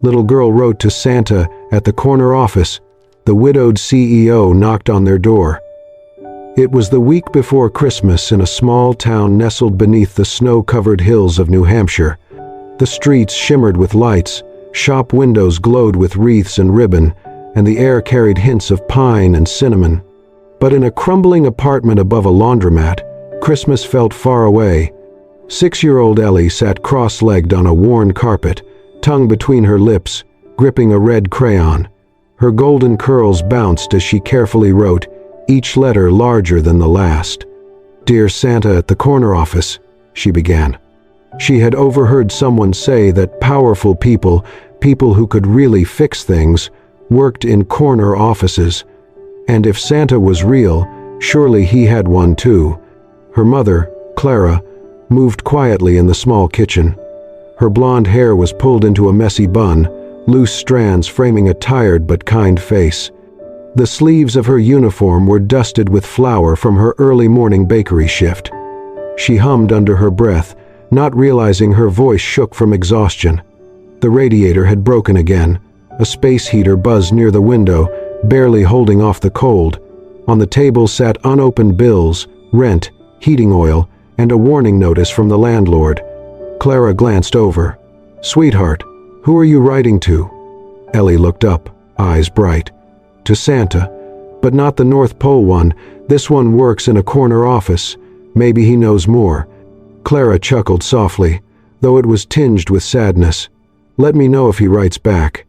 Little girl wrote to Santa at the corner office. The widowed CEO knocked on their door. It was the week before Christmas in a small town nestled beneath the snow-covered hills of New Hampshire. The streets shimmered with lights, shop windows glowed with wreaths and ribbon, and the air carried hints of pine and cinnamon. But in a crumbling apartment above a laundromat, Christmas felt far away. 6-year-old Ellie sat cross-legged on a worn carpet, tongue between her lips, gripping a red crayon. Her golden curls bounced as she carefully wrote, each letter larger than the last. "Dear Santa at the corner office," she began. She had overheard someone say that powerful people, people who could really fix things, worked in corner offices. And if Santa was real, surely he had one too. Her mother, Clara, moved quietly in the small kitchen. Her blonde hair was pulled into a messy bun, loose strands framing a tired but kind face. The sleeves of her uniform were dusted with flour from her early morning bakery shift. She hummed under her breath, not realizing her voice shook from exhaustion. The radiator had broken again. A space heater buzzed near the window, barely holding off the cold. On the table sat unopened bills, rent, heating oil, and a warning notice from the landlord. Clara glanced over. "Sweetheart, who are you writing to?" Ellie looked up, eyes bright. "To Santa, but not the North Pole one. This one works in a corner office. Maybe he knows more." Clara chuckled softly, though it was tinged with sadness. "Let me know if he writes back."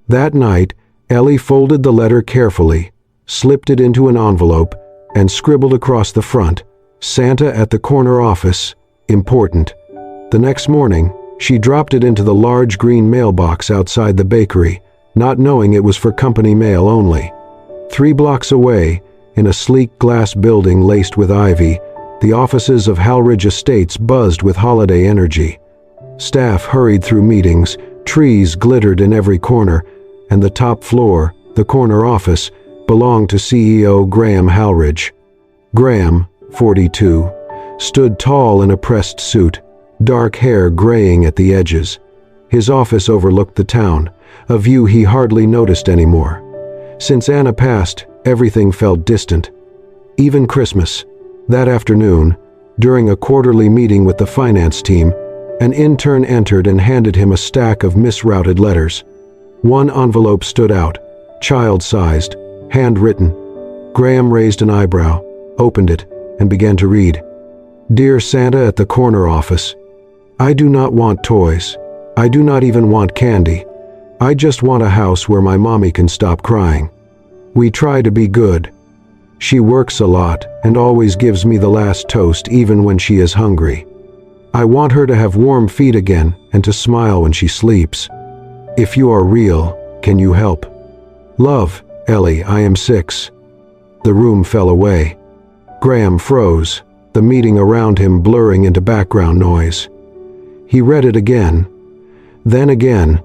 That night, Ellie folded the letter carefully, slipped it into an envelope, and scribbled across the front, "Santa at the corner office, important." The next morning, she dropped it into the large green mailbox outside the bakery, not knowing it was for company mail only. 3 blocks away, in a sleek glass building laced with ivy, the offices of Halridge Estates buzzed with holiday energy. Staff hurried through meetings, trees glittered in every corner, and the top floor, the corner office, belonged to CEO Graham Halridge. Graham, 42, stood tall in a pressed suit, dark hair graying at the edges. His office overlooked the town, a view he hardly noticed anymore. Since Anna passed, everything felt distant. Even Christmas. That afternoon, during a quarterly meeting with the finance team, an intern entered and handed him a stack of misrouted letters. One envelope stood out, child-sized, handwritten. Graham raised an eyebrow, opened it, and began to read. "Dear Santa at the corner office, I do not want toys. I do not even want candy. I just want a house where my mommy can stop crying. We try to be good. She works a lot and always gives me the last toast even when she is hungry. I want her to have warm feet again and to smile when she sleeps. If you are real, can you help? Love, Ellie, I am 6. The room fell away. Graham froze, the meeting around him blurring into background noise. He read it again. Then again.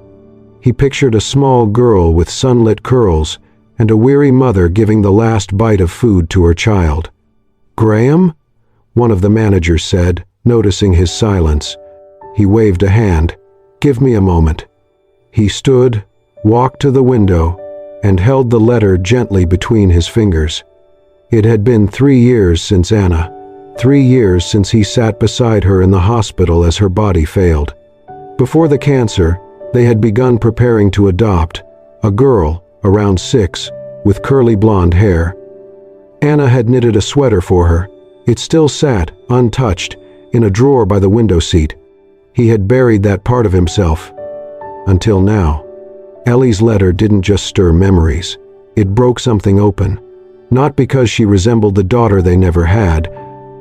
He pictured a small girl with sunlit curls and a weary mother giving the last bite of food to her child. "Graham?" one of the managers said, noticing his silence. He waved a hand. "Give me a moment." He stood, walked to the window, and held the letter gently between his fingers. It had been 3 years since Anna, 3 years since he sat beside her in the hospital as her body failed. Before the cancer, they had begun preparing to adopt a girl, around 6, with curly blonde hair. Anna had knitted a sweater for her. It still sat, untouched, in a drawer by the window seat. He had buried that part of himself. Until now. Ellie's letter didn't just stir memories. It broke something open. Not because she resembled the daughter they never had,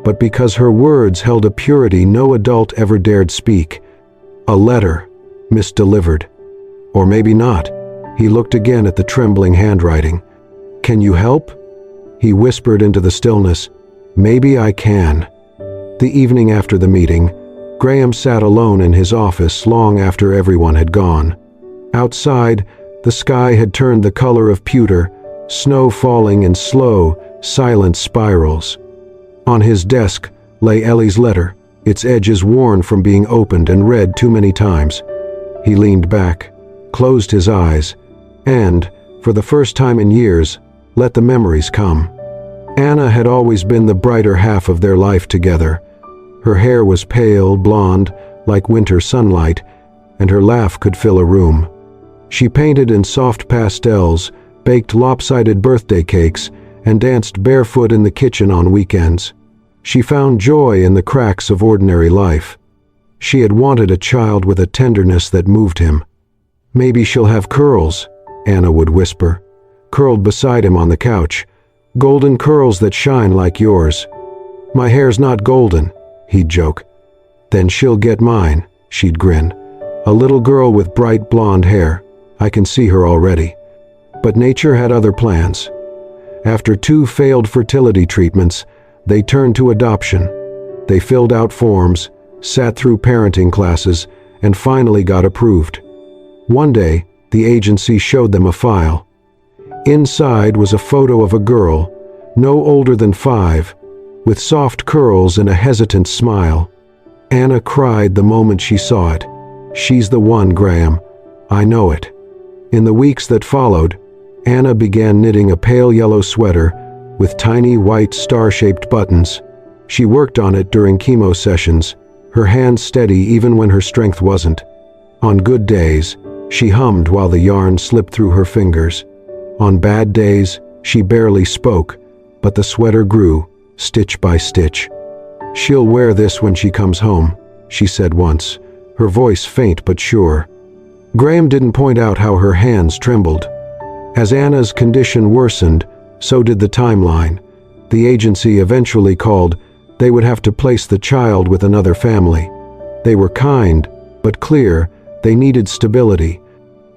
but because her words held a purity no adult ever dared speak. A letter, misdelivered. Or maybe not. He looked again at the trembling handwriting. "Can you help?" He whispered into the stillness. "Maybe I can." The evening after the meeting, Graham sat alone in his office long after everyone had gone. Outside, the sky had turned the color of pewter, snow falling in slow, silent spirals. On his desk lay Ellie's letter, its edges worn from being opened and read too many times. He leaned back, closed his eyes, and, for the first time in years, let the memories come. Anna had always been the brighter half of their life together. Her hair was pale, blonde, like winter sunlight, and her laugh could fill a room. She painted in soft pastels, baked lopsided birthday cakes, and danced barefoot in the kitchen on weekends. She found joy in the cracks of ordinary life. She had wanted a child with a tenderness that moved him. "Maybe she'll have curls," Anna would whisper, curled beside him on the couch. "Golden curls that shine like yours." "My hair's not golden," he'd joke. "Then she'll get mine," she'd grin. "A little girl with bright blonde hair. I can see her already." But nature had other plans. After 2 failed fertility treatments, they turned to adoption. They filled out forms, sat through parenting classes, and finally got approved. One day, the agency showed them a file. Inside was a photo of a girl, no older than 5, with soft curls and a hesitant smile. Anna cried the moment she saw it. "She's the one, Graham. I know it." In the weeks that followed, Anna began knitting a pale yellow sweater with tiny white star-shaped buttons. She worked on it during chemo sessions, her hands steady even when her strength wasn't. On good days, she hummed while the yarn slipped through her fingers. On bad days, she barely spoke, but the sweater grew, stitch by stitch. "She'll wear this when she comes home," she said once, her voice faint but sure. Graham didn't point out how her hands trembled. As Anna's condition worsened, so did the timeline. The agency eventually called. They would have to place the child with another family. They were kind, but clear. They needed stability.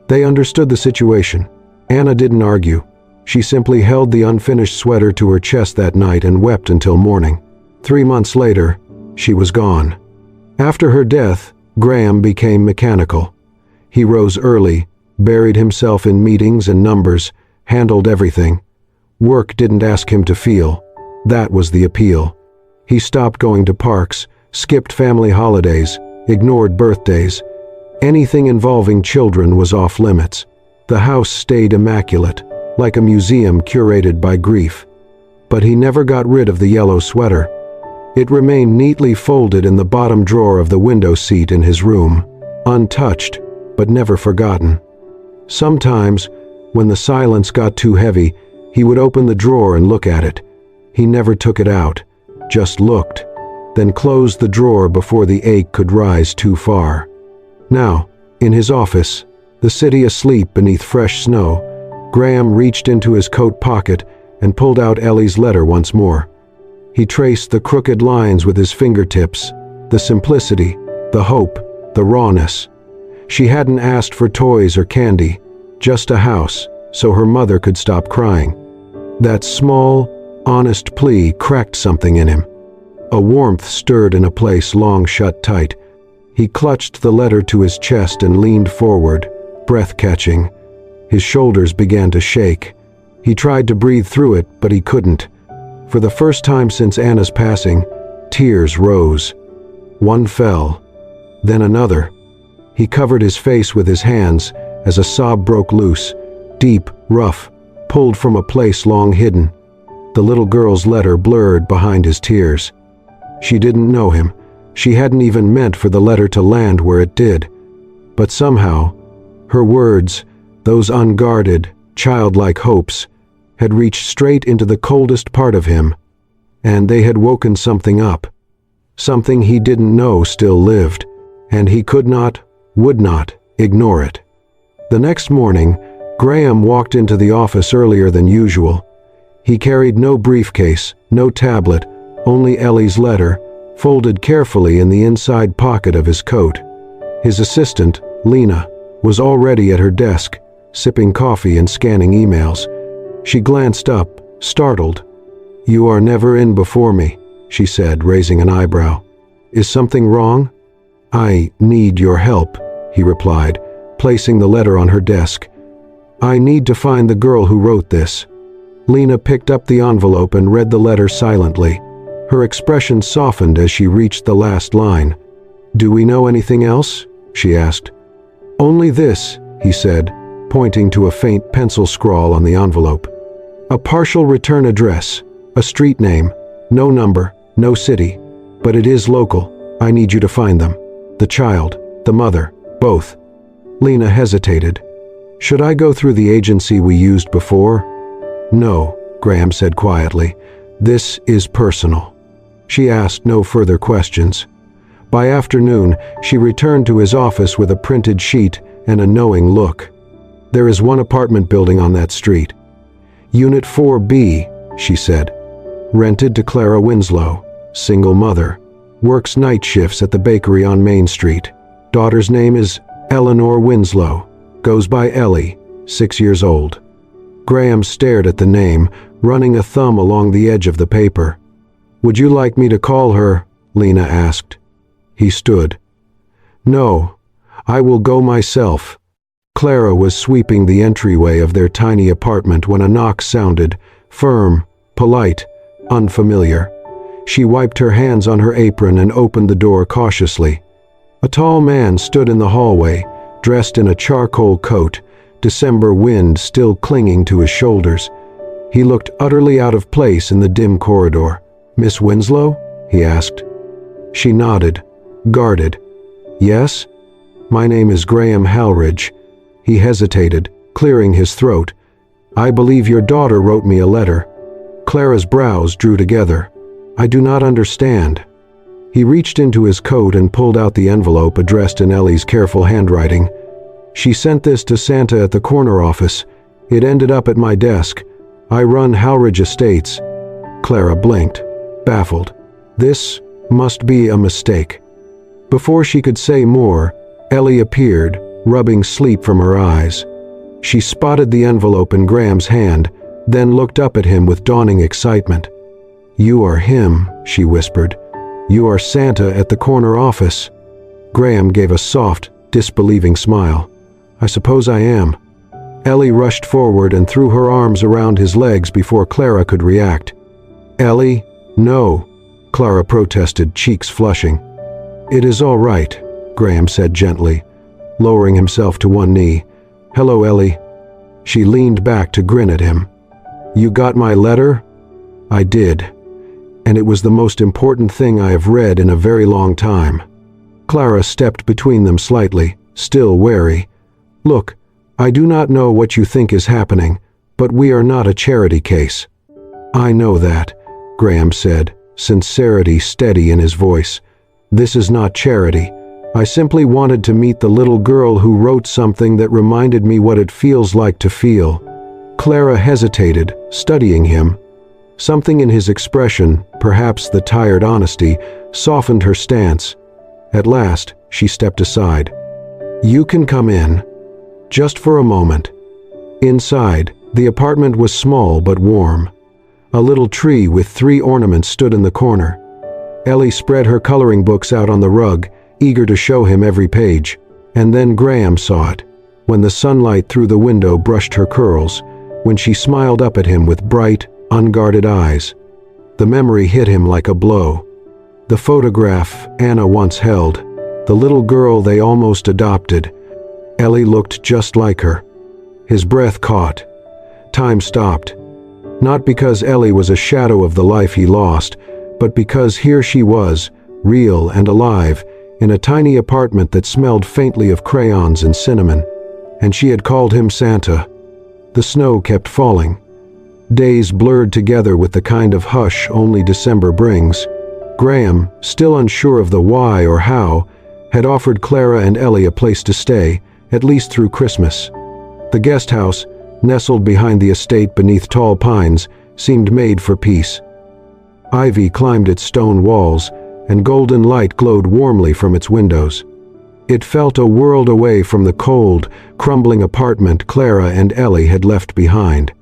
They understood the situation. Anna didn't argue. She simply held the unfinished sweater to her chest that night and wept until morning. 3 months later, she was gone. After her death, Graham became mechanical. He rose early, buried himself in meetings and numbers, handled everything. Work didn't ask him to feel. That was the appeal. He stopped going to parks, skipped family holidays, ignored birthdays. Anything involving children was off limits. The house stayed immaculate, like a museum curated by grief. But he never got rid of the yellow sweater. It remained neatly folded in the bottom drawer of the window seat in his room, untouched, but never forgotten. Sometimes, when the silence got too heavy, he would open the drawer and look at it. He never took it out, just looked, then closed the drawer before the ache could rise too far. Now, in his office, the city asleep beneath fresh snow, Graham reached into his coat pocket and pulled out Ellie's letter once more. He traced the crooked lines with his fingertips, the simplicity, the hope, the rawness. She hadn't asked for toys or candy, just a house, so her mother could stop crying. That small, honest plea cracked something in him. A warmth stirred in a place long shut tight. He clutched the letter to his chest and leaned forward, breath catching. His shoulders began to shake. He tried to breathe through it, but he couldn't. For the first time since Anna's passing, tears rose. One fell, then another. He covered his face with his hands as a sob broke loose, deep, rough, pulled from a place long hidden. The little girl's letter blurred behind his tears. She didn't know him. She hadn't even meant for the letter to land where it did. But somehow, her words, those unguarded, childlike hopes, had reached straight into the coldest part of him, and they had woken something up. Something he didn't know still lived, and he could not, would not, ignore it. The next morning, Graham walked into the office earlier than usual. He carried no briefcase, no tablet, only Ellie's letter, folded carefully in the inside pocket of his coat. His assistant, Lena, was already at her desk, sipping coffee and scanning emails. She glanced up, startled. "You are never in before me," she said, raising an eyebrow. "Is something wrong?" "I need your help," he replied, placing the letter on her desk. "I need to find the girl who wrote this." Lena picked up the envelope and read the letter silently. Her expression softened as she reached the last line. "Do we know anything else?" she asked. "Only this," he said, pointing to a faint pencil scrawl on the envelope. A partial return address, a street name, no number, no city, but it is local. I need you to find them. The child, the mother, both. Lena hesitated. Should I go through the agency we used before? No, Graham said quietly. This is personal. She asked no further questions. By afternoon, she returned to his office with a printed sheet and a knowing look. There is one apartment building on that street. Unit 4B, she said. Rented to Clara Winslow, single mother. Works night shifts at the bakery on Main Street. Daughter's name is Eleanor Winslow. Goes by Ellie, 6 years old. Graham stared at the name, running a thumb along the edge of the paper. Would you like me to call her? Lena asked. He stood. No, I will go myself. Clara was sweeping the entryway of their tiny apartment when a knock sounded, firm, polite, unfamiliar. She wiped her hands on her apron and opened the door cautiously. A tall man stood in the hallway, dressed in a charcoal coat, December wind still clinging to his shoulders. He looked utterly out of place in the dim corridor. Miss Winslow? He asked. She nodded, guarded. Yes? My name is Graham Halridge. He hesitated, clearing his throat. I believe your daughter wrote me a letter. Clara's brows drew together. I do not understand. He reached into his coat and pulled out the envelope addressed in Ellie's careful handwriting. She sent this to Santa at the corner office. It ended up at my desk. I run Halridge Estates. Clara blinked, baffled. This must be a mistake. Before she could say more, Ellie appeared, rubbing sleep from her eyes. She spotted the envelope in Graham's hand, then looked up at him with dawning excitement. You are him, she whispered. You are Santa at the corner office. Graham gave a soft, disbelieving smile. I suppose I am. Ellie rushed forward and threw her arms around his legs before Clara could react. Ellie, no, Clara protested, cheeks flushing. It is all right, Graham said gently, lowering himself to one knee. Hello, Ellie. She leaned back to grin at him. You got my letter? I did. And it was the most important thing I have read in a very long time. Clara stepped between them slightly, still wary. Look, I do not know what you think is happening, but we are not a charity case. I know that, Graham said, sincerity steady in his voice. This is not charity. I simply wanted to meet the little girl who wrote something that reminded me what it feels like to feel. Clara hesitated, studying him. Something in his expression, perhaps the tired honesty, softened her stance. At last, she stepped aside. You can come in. Just for a moment. Inside, the apartment was small but warm. A little tree with 3 ornaments stood in the corner. Ellie spread her coloring books out on the rug, eager to show him every page. And then Graham saw it, when the sunlight through the window brushed her curls, when she smiled up at him with bright, unguarded eyes. The memory hit him like a blow. The photograph Anna once held, the little girl they almost adopted. Ellie looked just like her. His breath caught. Time stopped. Not because Ellie was a shadow of the life he lost, but because here she was, real and alive, in a tiny apartment that smelled faintly of crayons and cinnamon. And she had called him Santa. The snow kept falling. Days blurred together with the kind of hush only December brings. Graham, still unsure of the why or how, had offered Clara and Ellie a place to stay, at least through Christmas. The guest house, nestled behind the estate beneath tall pines, seemed made for peace. Ivy climbed its stone walls, and golden light glowed warmly from its windows. It felt a world away from the cold, crumbling apartment Clara and Ellie had left behind.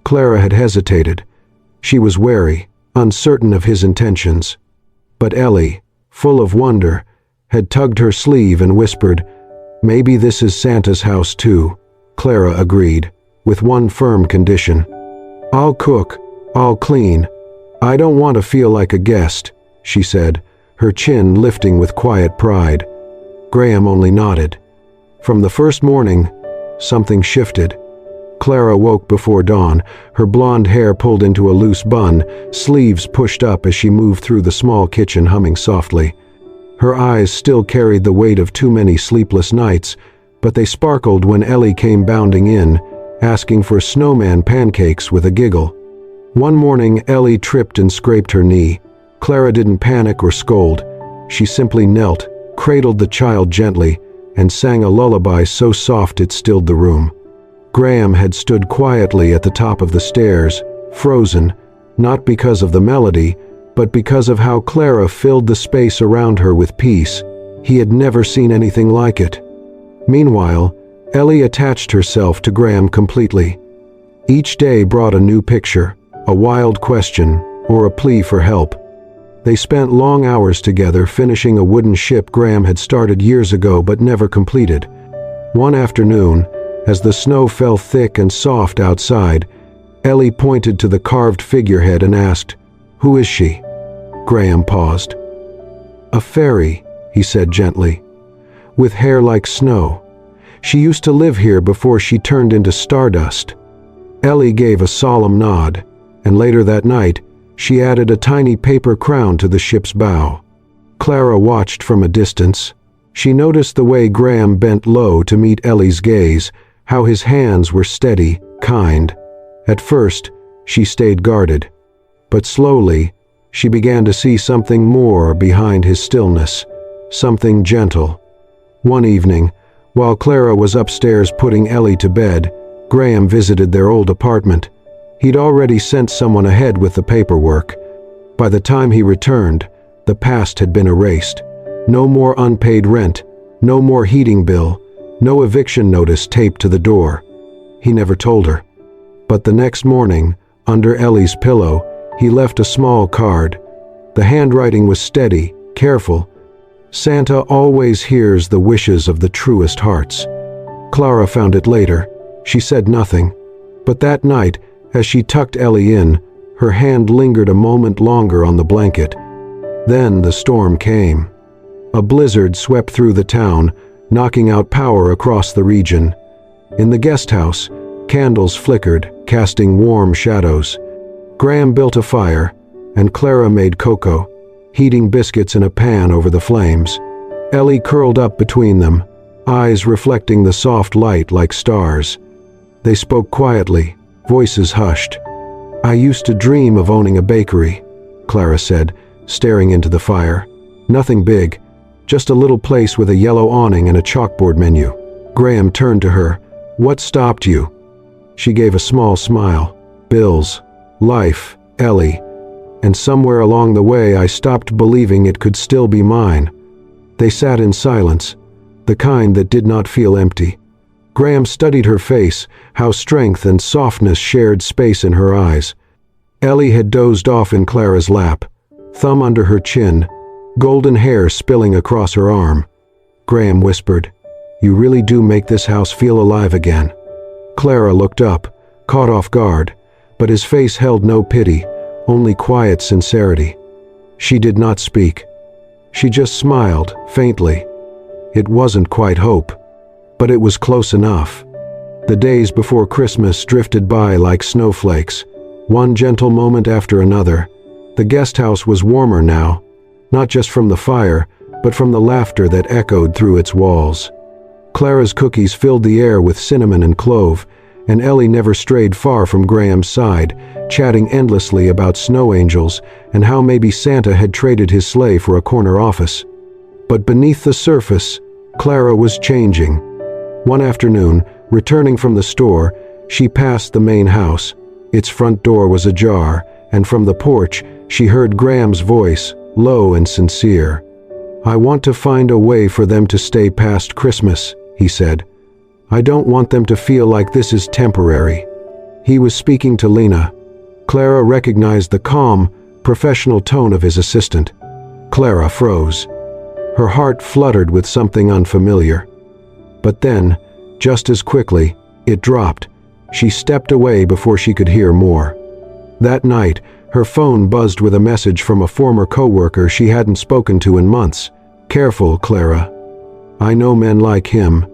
Clara had hesitated. She was wary, uncertain of his intentions. But Ellie, full of wonder, had tugged her sleeve and whispered, Maybe this is Santa's house too. Clara agreed, with one firm condition. I'll cook, I'll clean. I don't want to feel like a guest, she said, her chin lifting with quiet pride. Graham only nodded. From the first morning, something shifted. Clara woke before dawn, her blonde hair pulled into a loose bun, sleeves pushed up as she moved through the small kitchen humming softly. Her eyes still carried the weight of too many sleepless nights, but they sparkled when Ellie came bounding in, asking for snowman pancakes with a giggle. One morning, Ellie tripped and scraped her knee. Clara didn't panic or scold. She simply knelt, cradled the child gently, and sang a lullaby so soft it stilled the room. Graham had stood quietly at the top of the stairs, frozen, not because of the melody, but because of how Clara filled the space around her with peace. He had never seen anything like it. Meanwhile, Ellie attached herself to Graham completely. Each day brought a new picture, a wild question, or a plea for help. They spent long hours together finishing a wooden ship Graham had started years ago but never completed. One afternoon, as the snow fell thick and soft outside, Ellie pointed to the carved figurehead and asked, "Who is she?" Graham paused. "A fairy," he said gently, "with hair like snow. She used to live here before she turned into stardust." Ellie gave a solemn nod, and later that night, she added a tiny paper crown to the ship's bow. Clara watched from a distance. She noticed the way Graham bent low to meet Ellie's gaze, how his hands were steady, kind. At first, she stayed guarded. But slowly, she began to see something more behind his stillness, something gentle. One evening, while Clara was upstairs putting Ellie to bed, Graham visited their old apartment. He'd already sent someone ahead with the paperwork. By the time he returned, the past had been erased. No more unpaid rent, no more heating bill, no eviction notice taped to the door. He never told her. But the next morning, under Ellie's pillow, he left a small card. The handwriting was steady, careful. "Santa always hears the wishes of the truest hearts." Clara found it later. She said nothing. But that night, as she tucked Ellie in, her hand lingered a moment longer on the blanket. Then the storm came. A blizzard swept through the town, knocking out power across the region. In the guest house, candles flickered, casting warm shadows. Graham built a fire, and Clara made cocoa, heating biscuits in a pan over the flames. Ellie curled up between them, eyes reflecting the soft light like stars. They spoke quietly, voices hushed. "I used to dream of owning a bakery," Clara said, staring into the fire. "Nothing big, just a little place with a yellow awning and a chalkboard menu." Graham turned to her. "What stopped you?" She gave a small smile. "Bills, life, Ellie. And somewhere along the way I stopped believing it could still be mine." They sat in silence, the kind that did not feel empty. Graham studied her face, how strength and softness shared space in her eyes. Ellie had dozed off in Clara's lap, thumb under her chin, golden hair spilling across her arm. Graham whispered, "You really do make this house feel alive again." Clara looked up, caught off guard, but his face held no pity, only quiet sincerity. She did not speak. She just smiled, faintly. It wasn't quite hope, but it was close enough. The days before Christmas drifted by like snowflakes, one gentle moment after another. The guest house was warmer now, not just from the fire, but from the laughter that echoed through its walls. Clara's cookies filled the air with cinnamon and clove, and Ellie never strayed far from Graham's side, chatting endlessly about snow angels and how maybe Santa had traded his sleigh for a corner office. But beneath the surface, Clara was changing. One afternoon, returning from the store, she passed the main house. Its front door was ajar, and from the porch, she heard Graham's voice, low and sincere. "I want to find a way for them to stay past Christmas," he said. "I don't want them to feel like this is temporary." He was speaking to Lena. Clara recognized the calm, professional tone of his assistant. Clara froze. Her heart fluttered with something unfamiliar. But then, just as quickly, it dropped. She stepped away before she could hear more. That night, her phone buzzed with a message from a former coworker she hadn't spoken to in months. "Careful, Clara. I know men like him.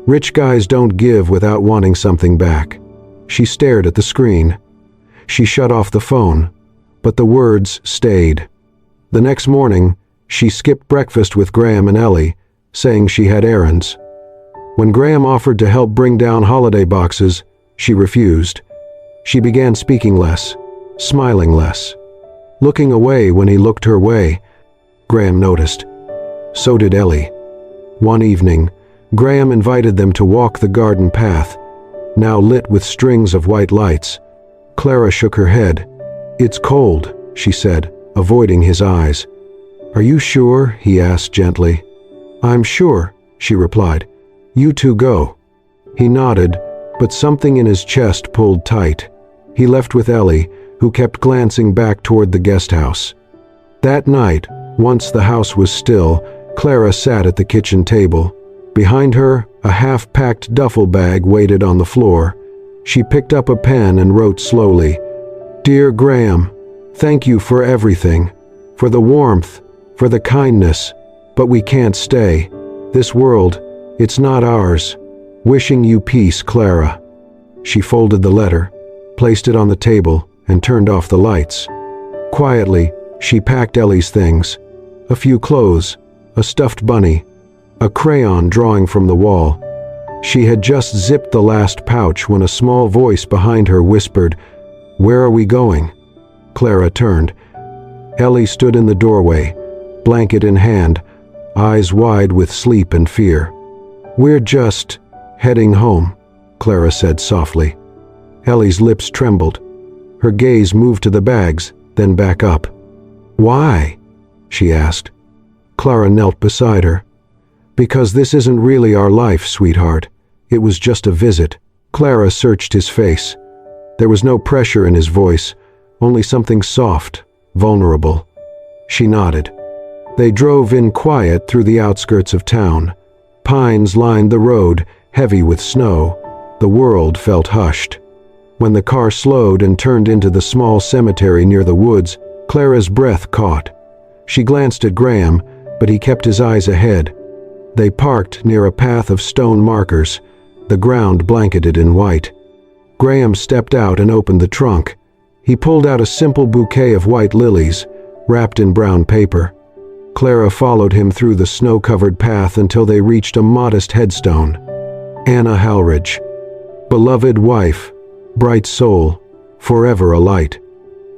Rich guys don't give without wanting something back. She stared at the screen. She shut off the phone, but the words stayed. The next morning, she skipped breakfast with Graham and Ellie, saying she had errands. When Graham offered to help bring down holiday boxes, she refused. She began speaking less, smiling less, looking away when he looked her way. Graham noticed. So did Ellie. One evening, Graham invited them to walk the garden path, now lit with strings of white lights. Clara shook her head. "It's cold," she said, avoiding his eyes. "Are you sure?" he asked gently. "I'm sure," she replied. "You two go." He nodded, but something in his chest pulled tight. He left with Ellie, who kept glancing back toward the guest house. That night, once the house was still, Clara sat at the kitchen table. Behind her, a half-packed duffel bag waited on the floor. She picked up a pen and wrote slowly, "Dear Graham, thank you for everything, for the warmth, for the kindness, but we can't stay. This world, it's not ours. Wishing you peace, Clara." She folded the letter, placed it on the table, and turned off the lights. Quietly, she packed Ellie's things: a few clothes, a stuffed bunny, a crayon drawing from the wall. She had just zipped the last pouch when a small voice behind her whispered, "Where are we going?" Clara turned. Ellie stood in the doorway, blanket in hand, eyes wide with sleep and fear. "We're just heading home," Clara said softly. Ellie's lips trembled. Her gaze moved to the bags, then back up. "Why?" she asked. Clara knelt beside her. "Because this isn't really our life, sweetheart. It was just a visit." Clara searched his face. There was no pressure in his voice, only something soft, vulnerable. She nodded. They drove in quiet through the outskirts of town. Pines lined the road, heavy with snow. The world felt hushed. When the car slowed and turned into the small cemetery near the woods, Clara's breath caught. She glanced at Graham, but he kept his eyes ahead. They parked near a path of stone markers, the ground blanketed in white. Graham stepped out and opened the trunk. He pulled out a simple bouquet of white lilies, wrapped in brown paper. Clara followed him through the snow-covered path until they reached a modest headstone. Anna Halridge. Beloved wife, bright soul, forever a light.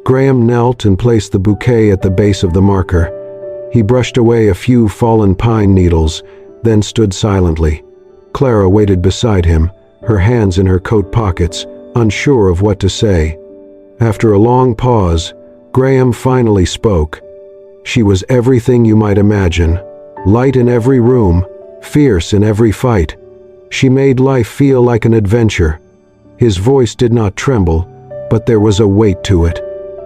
Graham knelt and placed the bouquet at the base of the marker. He brushed away a few fallen pine needles, then stood silently. Clara waited beside him, her hands in her coat pockets, unsure of what to say. After a long pause, Graham finally spoke. She was everything you might imagine. Light in every room, fierce in every fight. She made life feel like an adventure. His voice did not tremble, but there was a weight to it,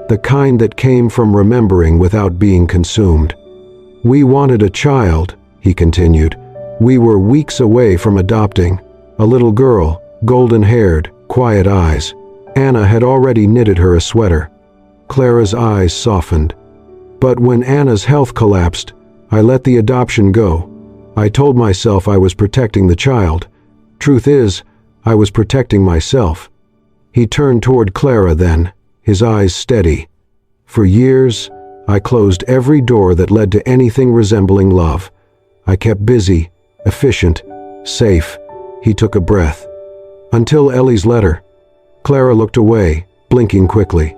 the kind that came from remembering without being consumed. "We wanted a child," he continued. "We were weeks away from adopting. A little girl, golden-haired, quiet eyes. Anna had already knitted her a sweater." Clara's eyes softened. "But when Anna's health collapsed, I let the adoption go. I told myself I was protecting the child. Truth is, I was protecting myself." He turned toward Clara then, his eyes steady. "For years, I closed every door that led to anything resembling love. I kept busy, efficient, safe." He took a breath. "Until Ellie's letter." Clara looked away, blinking quickly.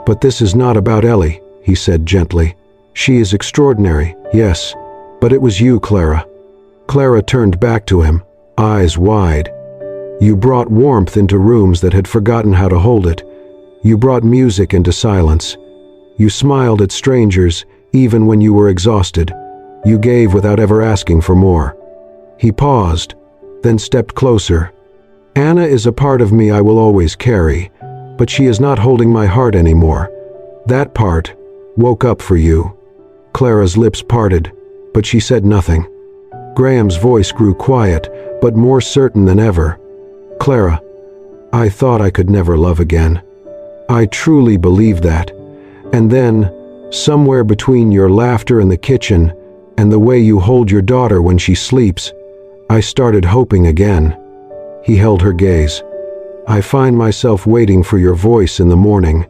"But this is not about Ellie," he said gently. "She is extraordinary, yes, but it was you, Clara." Clara turned back to him, eyes wide. "You brought warmth into rooms that had forgotten how to hold it. You brought music into silence. You smiled at strangers, even when you were exhausted. You gave without ever asking for more." He paused, then stepped closer. "Anna is a part of me I will always carry, but she is not holding my heart anymore. That part woke up for you." Clara's lips parted, but she said nothing. Graham's voice grew quiet, but more certain than ever. "Clara, I thought I could never love again. I truly believed that. And then, somewhere between your laughter in the kitchen and the way you hold your daughter when she sleeps, I started hoping again. He held her gaze. I find myself waiting for your voice in the morning,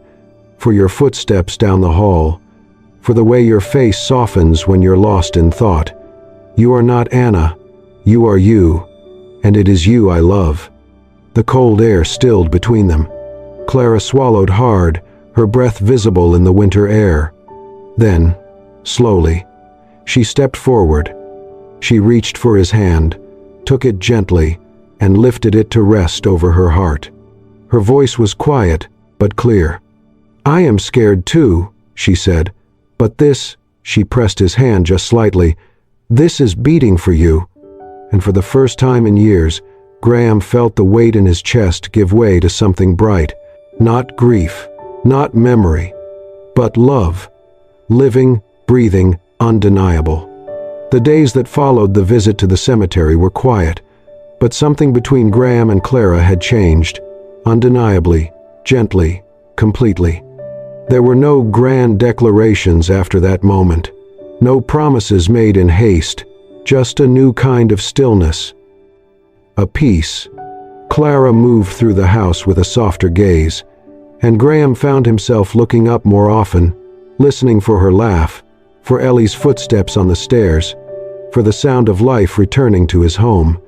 for your footsteps down the hall, for the way your face softens when you're lost in thought. You are not Anna, you are you, and it is you I love. The cold air stilled between them. Clara swallowed hard, her breath visible in the winter air. Then, slowly, she stepped forward. She reached for his hand, took it gently, and lifted it to rest over her heart. Her voice was quiet, but clear. I am scared too, she said, but this, she pressed his hand just slightly, this is beating for you. And for the first time in years, Graham felt the weight in his chest give way to something bright. Not grief, not memory, but love. Living, breathing, undeniable. The days that followed the visit to the cemetery were quiet, but something between Graham and Clara had changed. Undeniably, gently, completely. There were no grand declarations after that moment. No promises made in haste, just a new kind of stillness. A peace. Clara moved through the house with a softer gaze, and Graham found himself looking up more often, listening for her laugh, for Ellie's footsteps on the stairs, for the sound of life returning to his home.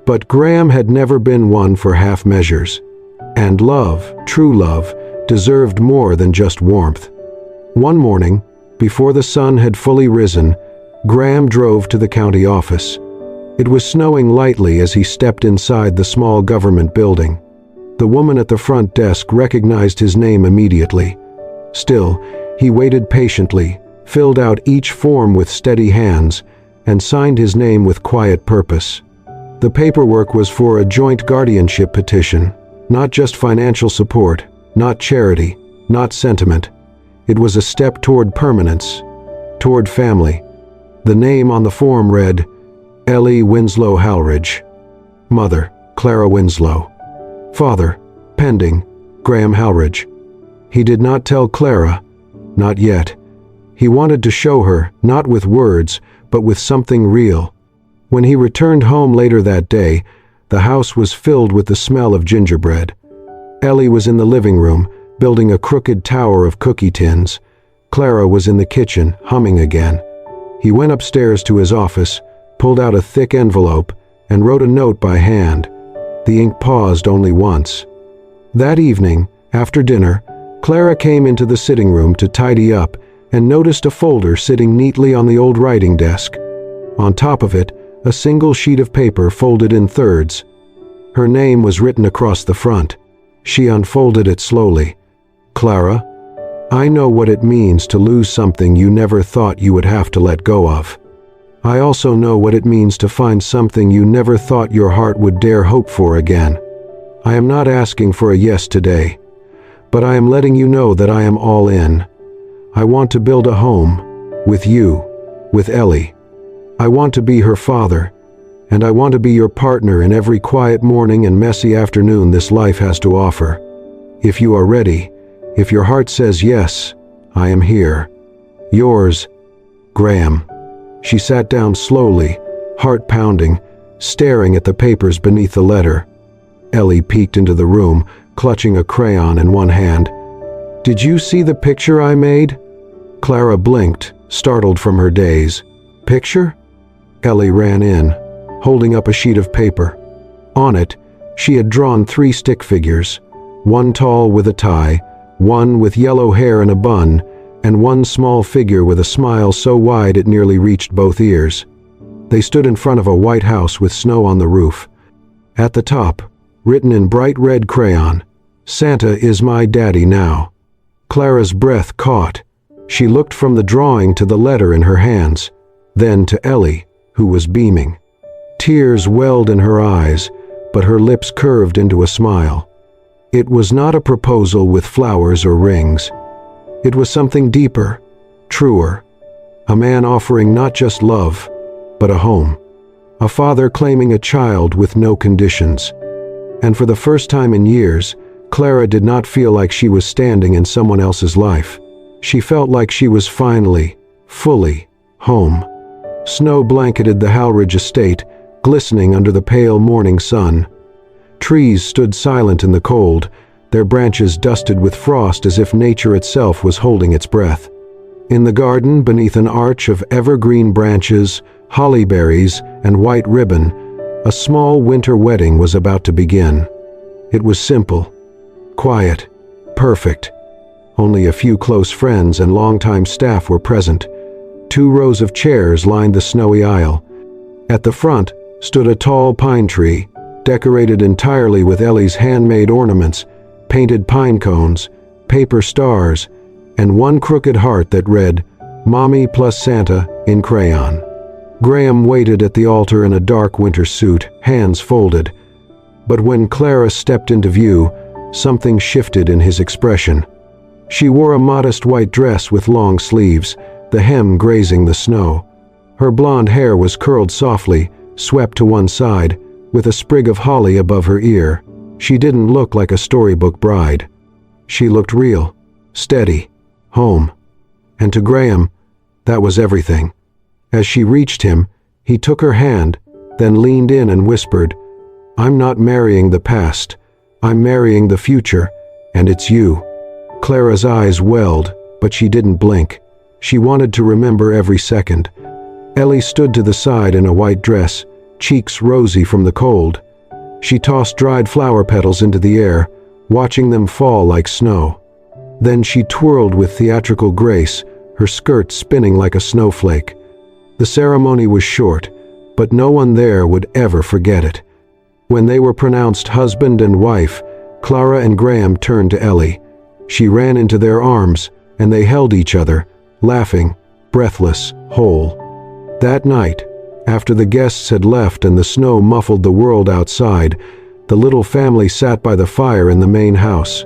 But Graham had never been one for half measures, and love, true love, deserved more than just warmth. One morning, before the sun had fully risen, Graham drove to the county office. It was snowing lightly as he stepped inside the small government building. The woman at the front desk recognized his name immediately. Still, he waited patiently, filled out each form with steady hands, and signed his name with quiet purpose. The paperwork was for a joint guardianship petition, not just financial support, not charity, not sentiment. It was a step toward permanence, toward family. The name on the form read, Ellie Winslow Halridge. Mother, Clara Winslow. Father, pending, Graham Halridge. He did not tell Clara, not yet. He wanted to show her, not with words, but with something real. When he returned home later that day, the house was filled with the smell of gingerbread. Ellie was in the living room, building a crooked tower of cookie tins. Clara was in the kitchen, humming again. He went upstairs to his office, pulled out a thick envelope, and wrote a note by hand. The ink paused only once. That evening, after dinner, Clara came into the sitting room to tidy up and noticed a folder sitting neatly on the old writing desk. On top of it, a single sheet of paper folded in thirds. Her name was written across the front. She unfolded it slowly. Clara, I know what it means to lose something you never thought you would have to let go of. I also know what it means to find something you never thought your heart would dare hope for again. I am not asking for a yes today, but I am letting you know that I am all in. I want to build a home, with you, with Ellie. I want to be her father, and I want to be your partner in every quiet morning and messy afternoon this life has to offer. If you are ready, if your heart says yes, I am here. Yours, Graham. She sat down slowly, heart pounding, staring at the papers beneath the letter. Ellie peeked into the room, clutching a crayon in one hand. Did you see the picture I made? Clara blinked, startled from her daze. Picture? Ellie ran in, holding up a sheet of paper. On it, she had drawn 3 stick figures, one tall with a tie, one with yellow hair and a bun, and one small figure with a smile so wide it nearly reached both ears. They stood in front of a white house with snow on the roof. At the top, written in bright red crayon, Santa is my daddy now. Clara's breath caught. She looked from the drawing to the letter in her hands, then to Ellie, who was beaming. Tears welled in her eyes, but her lips curved into a smile. It was not a proposal with flowers or rings. It was something deeper, truer. A man offering not just love, but a home. A father claiming a child with no conditions. And for the first time in years, Clara did not feel like she was standing in someone else's life. She felt like she was finally, fully, home. Snow blanketed the Halridge estate, glistening under the pale morning sun. Trees stood silent in the cold, their branches dusted with frost as if nature itself was holding its breath. In the garden, beneath an arch of evergreen branches, holly berries, and white ribbon, a small winter wedding was about to begin. It was simple, quiet, perfect. Only a few close friends and longtime staff were present. 2 rows of chairs lined the snowy aisle. At the front stood a tall pine tree, decorated entirely with Ellie's handmade ornaments, painted pine cones, paper stars, and one crooked heart that read, "Mommy plus Santa," in crayon. Graham waited at the altar in a dark winter suit, hands folded. But when Clara stepped into view, something shifted in his expression. She wore a modest white dress with long sleeves, the hem grazing the snow. Her blonde hair was curled softly, swept to one side, with a sprig of holly above her ear. She didn't look like a storybook bride. She looked real, steady, home. And to Graham, that was everything. As she reached him, he took her hand, then leaned in and whispered, "I'm not marrying the past. I'm marrying the future, and it's you." Clara's eyes welled, but she didn't blink. She wanted to remember every second. Ellie stood to the side in a white dress, cheeks rosy from the cold. She tossed dried flower petals into the air, watching them fall like snow. Then she twirled with theatrical grace, her skirt spinning like a snowflake. The ceremony was short, but no one there would ever forget it. When they were pronounced husband and wife, Clara and Graham turned to Ellie. She ran into their arms, and they held each other, laughing, breathless, whole. That night, after the guests had left and the snow muffled the world outside, the little family sat by the fire in the main house.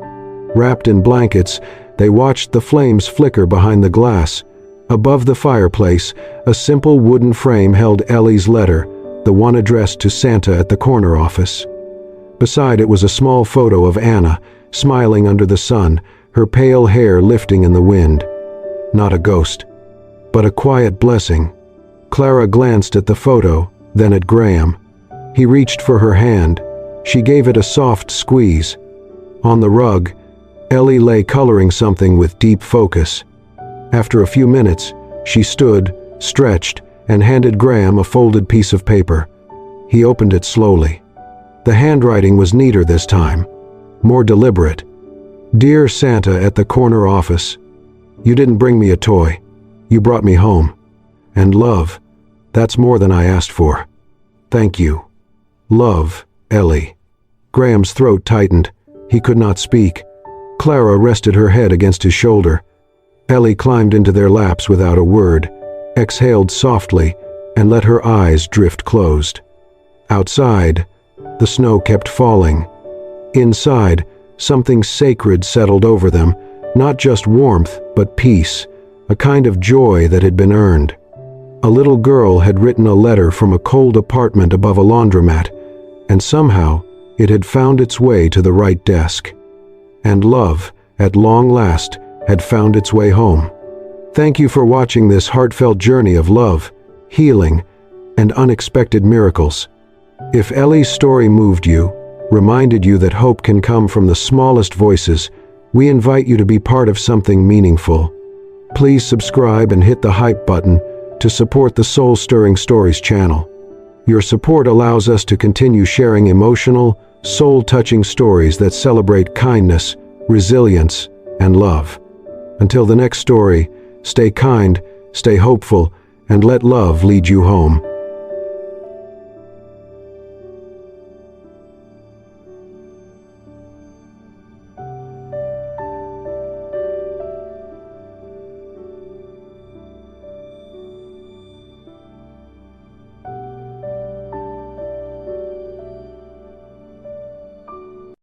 Wrapped in blankets, they watched the flames flicker behind the glass. Above the fireplace, a simple wooden frame held Ellie's letter, the one addressed to Santa at the corner office. Beside it was a small photo of Anna, smiling under the sun, her pale hair lifting in the wind. Not a ghost, but a quiet blessing. Clara glanced at the photo, then at Graham. He reached for her hand. She gave it a soft squeeze. On the rug, Ellie lay coloring something with deep focus. After a few minutes, she stood, stretched, and handed Graham a folded piece of paper. He opened it slowly. The handwriting was neater this time, more deliberate. "Dear Santa at the corner office, you didn't bring me a toy. You brought me home. And love, that's more than I asked for. Thank you. Love, Ellie." Graham's throat tightened. He could not speak. Clara rested her head against his shoulder. Ellie climbed into their laps without a word, exhaled softly, and let her eyes drift closed. Outside, the snow kept falling. Inside, something sacred settled over them, not just warmth, but peace, a kind of joy that had been earned. A little girl had written a letter from a cold apartment above a laundromat, and somehow it had found its way to the right desk. And love, at long last, had found its way home. Thank you for watching this heartfelt journey of love, healing, and unexpected miracles. If Ellie's story moved you, reminded you that hope can come from the smallest voices, we invite you to be part of something meaningful. Please subscribe and hit the hype button to support the Soul Stirring Stories channel. Your support allows us to continue sharing emotional, soul-touching stories that celebrate kindness, resilience, and love. Until the next story, stay kind, stay hopeful, and let love lead you home.